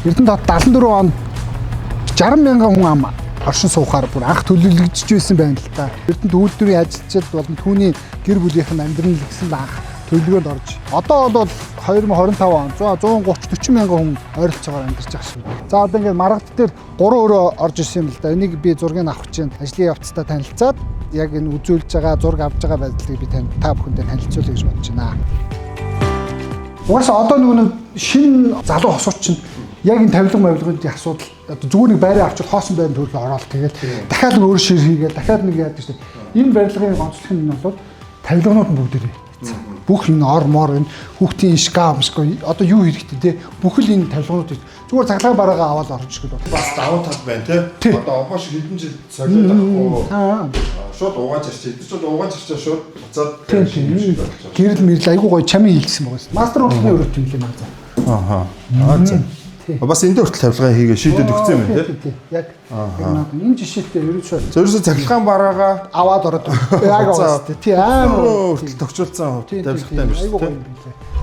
Эрдэнэ тот 74 онд 60 мянган хүн ам оршин суухаар бүр анх төлөвлөгдөж байсан байна л та. Эрдэнэ үйлдвэрийн ажилчид болон түүний гэр бүлийнхэн амьдрал гэсэн анх төлөвлөгөөнд орж. Одоо бол 2025 он 130-40 мянган хүн ойролцоогоор амьдарч байгаа шиг. За одоо ингээд маргад дээр 3 өрөө орж ирсэн юм л да. Энийг би зургийг авах чинь ажлын явцдаа танилцаад яг энэ үзүүлж байгаа зураг авж байгаа байдлыг би та бүхэндээ танилцуулъя гэж бодож байна. Угаасаа одоо нэг шинэ залуу хосууч чинь яг энэ тавилга асуудал одоо зүгээр нэг байраа авчид хоосон байранд төрөл ороод тэгээд дахиад нэг өөр шир хийгээд дахиад нэг яадаг шүү дээ. Энэ барилгын гонцлог нь бол тавилганууд нь бүгдээрээ бүх энэ ор мор энэ хүүхдийн шкаф одоо юу хэрэгтэй те бүхэл энэ тавилганууд зүгээр цаглаа бараагаа аваад орж ирэх бол бас давуу тал байна те. Одоо хоош хэдэн жил солиод авахгүй шууд угааж ирчих. Эдгээр шууд угааж ирчих шууд буцаад гэрэл мэрэл айгуу гоё чамын хийлгсэн байгаа. Мастер урлагийн өрөөт юм лээ маань. Аа. За. Бас энэ дээр хүртэл тавилгаа хийгээ шийдээд өгсөн юм тий. Яг энэ жишээтэй ерөөсөө зөвхөн цахилгаан бараагаа аваад ороод яг аваад тий амар хүртэл төвчүүлсэн тавилгатай юм шүү дээ.